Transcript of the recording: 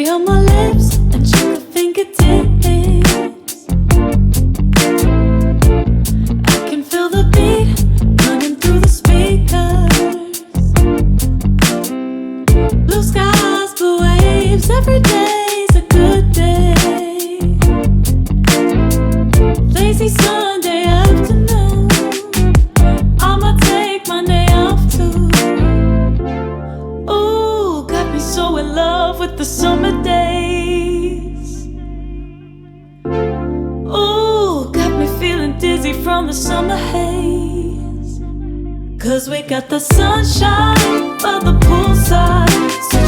Candy on my lips and sugar fingertips. I can feel the beat running through the speakers. Blue skies, blue waves, every day's a good day. Lazy Sunday afternoon, I'ma take Monday off too. Ooh, got me so in love with the summer days. Ooh, got me feeling dizzy from the summer haze. 'Cause we got the sunshine by the poolside, so